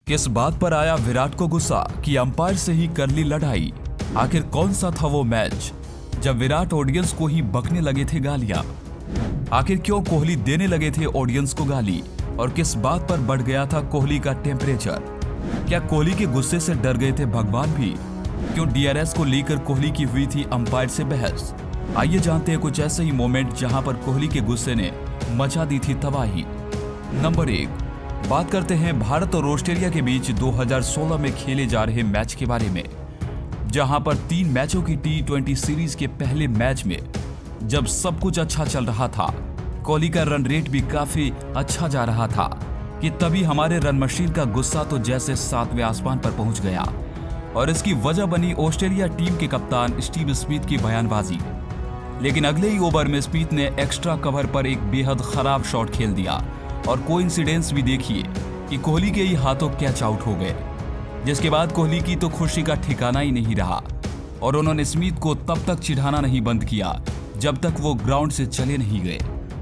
किस बात पर आया विराट को गुस्सा कि अंपायर से ही कर ली लड़ाई? आखिर कौन सा था वो मैच जब विराट ऑडियंस को ही बकने लगे थे गालियां? आखिर क्यों कोहली देने लगे थे ऑडियंस को गाली? और किस बात पर बढ़ गया था कोहली का टेम्परेचर? क्या कोहली के गुस्से से डर गए थे भगवान भी? क्यों डीआरएस को लेकर कोहली की हुई थी अंपायर से बहस? आइए जानते हैं कुछ ऐसे ही मोमेंट जहां पर कोहली के गुस्से ने मचा दी थी तबाही। नंबर 1, बात करते हैं भारत और ऑस्ट्रेलिया के बीच 2016 में खेले जा रहे मैच के बारे में, जहां पर 3 मैचों की T20 सीरीज के पहले मैच में जब सब कुछ अच्छा चल रहा था, कोहली का रन रेट भी काफी अच्छा जा रहा था, कि तभी हमारे रन मशीन का गुस्सा तो जैसे 7वें आसमान पर पहुंच गया। और इसकी वजह बनी ऑस्ट्रेलिया टीम के कप्तान स्टीव स्मिथ की बयानबाजी। लेकिन अगले ही ओवर में स्मिथ ने एक्स्ट्रा कवर पर एक बेहद खराब शॉट खेल दिया और कोइंसिडेंस भी देखिए कि कोहली के ही हाथों कैच आउट हो गए, जिसके बाद कोहली की तो खुशी का ठिकाना ही नहीं रहा और उन्होंने स्मिथ को तब तक चिढ़ाना नहीं बंद किया जब तक वो ग्राउंड से चले नहीं गए।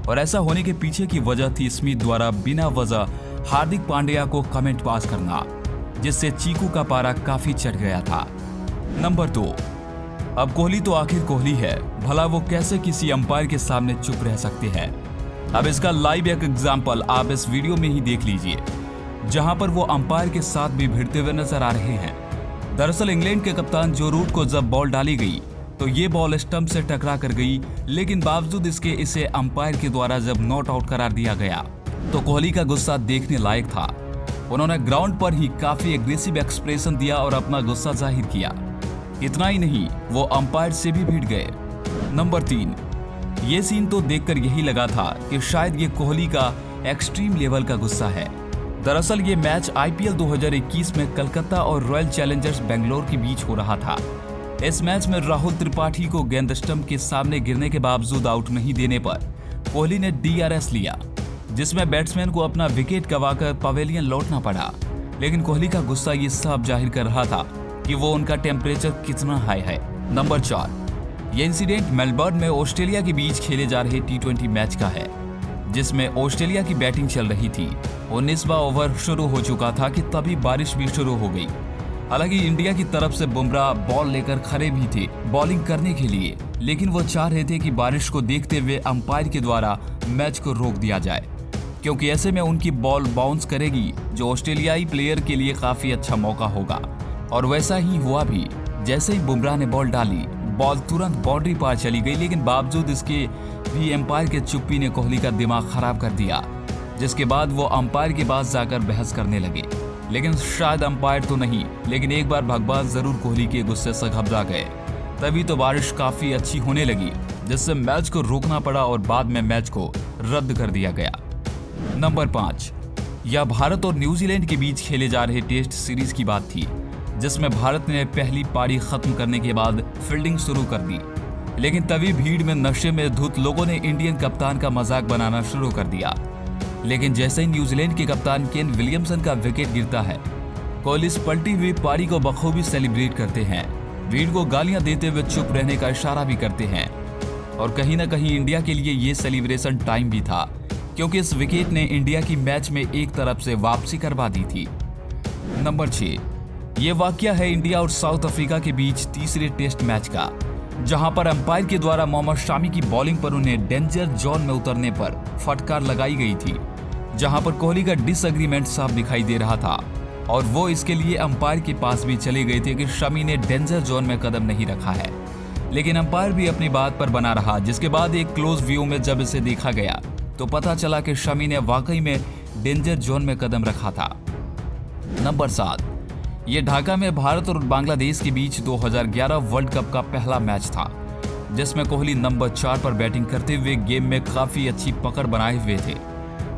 और ऐसा होने के पीछे की वजह थी स्मिथ द्वारा बिना वजह हार्दिक पांड्या को कमेंट पास करना, जिससे चीकू का पारा काफी चढ़ गया था। नंबर 2, अब कोहली तो आखिर कोहली है, भला वो कैसे किसी अंपायर के सामने चुप रह सकते हैं? अब इसका लाइव एक एग्जाम्पल आप इस वीडियो में ही देख लीजिए, जहां पर वो अंपायर के साथ भी भिड़ते हुए नजर आ रहे हैं। दरअसल इंग्लैंड के कप्तान जो रूट को जब बॉल डाली गई तो ये बॉल स्टंप से टकरा कर गई, लेकिन बावजूद इसके इसे अंपायर के द्वारा जब नॉट आउट करार दिया गया तो कोहली का गुस्सा देखने लायक था। उन्होंने ग्राउंड पर ही काफी एग्रेसिव एक्सप्रेशन दिया और अपना गुस्सा जाहिर किया। इतना ही नहीं, वो अंपायर से भी भिड़ गए। नंबर 3, ये सीन तो देखकर यही लगा था कि शायद ये कोहली का एक्सट्रीम लेवल का गुस्सा है। दरअसल ये मैच आईपीएल 2021 में कलकत्ता और रॉयल चैलेंजर्स बेंगलोर के बीच हो रहा था। इस मैच में राहुल त्रिपाठी को गेंद स्टंप के सामने गिरने के बावजूद आउट नहीं देने पर कोहली ने डीआरएस लिया, जिसमें बैट्समैन को अपना विकेट गंवाकर पवेलियन लौटना पड़ा। लेकिन कोहली का गुस्सा ये सब जाहिर कर रहा था कि वो उनका टेम्परेचर कितना हाई है। नंबर 4, ये इंसिडेंट मेलबर्न में ऑस्ट्रेलिया के बीच खेले जा रहे T20 मैच का है, जिसमें ऑस्ट्रेलिया की बैटिंग चल रही थी। 19वां ओवर शुरू हो चुका था कि तभी बारिश भी शुरू हो गई। हालांकि इंडिया की तरफ से बुमराह बॉल लेकर खड़े भी थे बॉलिंग करने के लिए, लेकिन वो चाह रहे थे कि बारिश को देखते हुए अंपायर के द्वारा मैच को रोक दिया जाए, क्योंकि ऐसे में उनकी बॉल बाउंस करेगी, जो ऑस्ट्रेलियाई प्लेयर के लिए काफी अच्छा मौका होगा। और वैसा ही हुआ भी। जैसे ही बुमराह ने बॉल डाली, बॉल तुरंत बाउंड्री पार चली गई, लेकिन बावजूद इसके भी अंपायर के चुप्पी ने कोहली का दिमाग खराब कर दिया, जिसके बाद वो अंपायर के पास जाकर बहस करने लगे। लेकिन शायद अंपायर तो नहीं, लेकिन एक बार भगवान जरूर कोहली के गुस्से से घबरा गए। तभी तो बारिश काफी अच्छी होने लगी, जिससे मैच को रोकना पड़ा और बाद में मैच को रद्द कर दिया गया। नंबर 5, यह भारत और न्यूजीलैंड के बीच खेले जा रहे टेस्ट सीरीज की बात थी, जिसमें भारत ने पहली पारी खत्म करने के बाद फील्डिंग शुरू कर दी। लेकिन तभी भीड़ में नशे में धुत लोगों ने इंडियन कप्तान का मजाक बनाना शुरू कर दिया। लेकिन जैसे ही न्यूजीलैंड के कप्तान केन विलियमसन का विकेट गिरता है, कोहली इस पलटी हुई पारी को बखूबी सेलिब्रेट करते हैं, भीड़ को गालियां देते हुए चुप रहने का इशारा भी करते हैं। और कहीं ना कहीं इंडिया के लिए ये सेलिब्रेशन टाइम भी था, क्योंकि इस विकेट ने इंडिया की मैच में एक तरफ से वापसी करवा दी थी। नंबर 6, ये वाकया है इंडिया और साउथ अफ्रीका के बीच तीसरे टेस्ट मैच का, जहां पर अंपायर के द्वारा मोहम्मद शामी की बॉलिंग पर उन्हें डेंजर जोन में उतरने पर फटकार लगाई गई थी, जहां पर कोहली का डिसएग्रीमेंट साफ दिखाई दे रहा था और वो इसके लिए अंपायर के पास भी चले गए थे कि शमी ने डेंजर जोन में कदम नहीं रखा है। लेकिन अंपायर भी अपनी बात पर बना रहा, जिसके बाद एक क्लोज व्यू में जब इसे देखा गया तो पता चला कि शमी ने वाकई में डेंजर जोन में कदम रखा था। नंबर 7, ये ढाका में भारत और बांग्लादेश के बीच 2011 वर्ल्ड कप का पहला मैच था, जिसमें कोहली नंबर 4 पर बैटिंग करते हुए गेम में काफी अच्छी पकड़ बनाए हुए थे।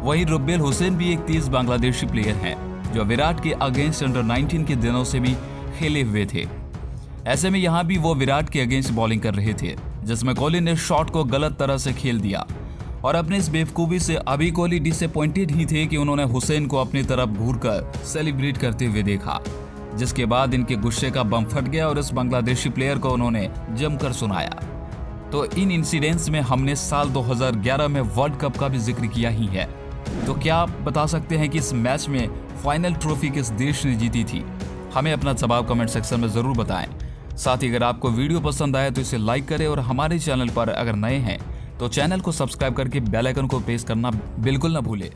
वहीं रुबेल हुसैन भी एक तेज बांग्लादेशी प्लेयर हैं, जो विराट के अगेंस्ट अंडर 19 के दिनों से भी खेले हुए थे। ऐसे में यहाँ भी वो विराट के अगेंस्ट बॉलिंग कर रहे थे, जिसमें कोहली ने शॉट को गलत तरह से खेल दिया। और अपने इस बेवकूफी से अभी कोहली डिसअपॉइंटेड ही थे कि उन्होंने हुसैन को अपनी तरफ घूरकर सेलिब्रेट करते हुए देखा, जिसके बाद इनके गुस्से का बम फट गया और इस बांग्लादेशी प्लेयर को उन्होंने जमकर सुनाया। तो इन इंसिडेंट्स में हमने साल 2011 में वर्ल्ड कप का भी जिक्र किया ही है। तो क्या आप बता सकते हैं कि इस मैच में फाइनल ट्रॉफी किस देश ने जीती थी? हमें अपना जवाब कमेंट सेक्शन में जरूर बताएं। साथ ही अगर आपको वीडियो पसंद आए तो इसे लाइक करें और हमारे चैनल पर अगर नए हैं तो चैनल को सब्सक्राइब करके बेल आइकन को प्रेस करना बिल्कुल ना भूलें।